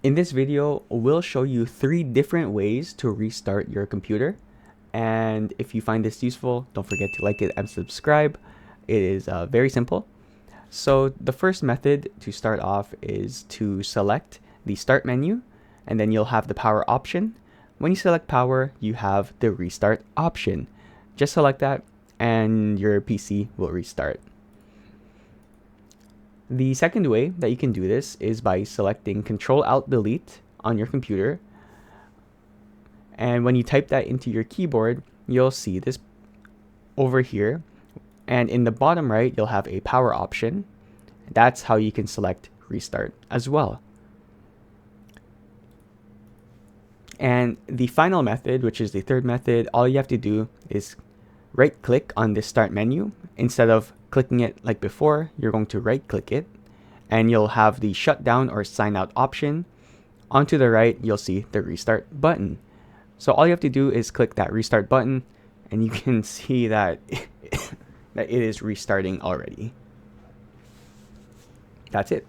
In this video, we'll show you 3 different ways to restart your computer. And if you find this useful, don't forget to like it and subscribe. It is very simple. So the first method to start off is to select the start menu, and then you'll have the power option. When you select power, you have the restart option. Just select that and your PC will restart. The second way that you can do this is by selecting Control-Alt-Delete on your computer. And when you type that into your keyboard, you'll see this over here. And in the bottom right, you'll have a power option. That's how you can select restart as well. And the final method, which is the third method, all you have to do is right click on this start menu. Instead of clicking it like before, you're going to right click it and you'll have the shutdown or sign out option. Onto the right, you'll see the restart button. So all you have to do is click that restart button and you can see that that it is restarting already. That's it.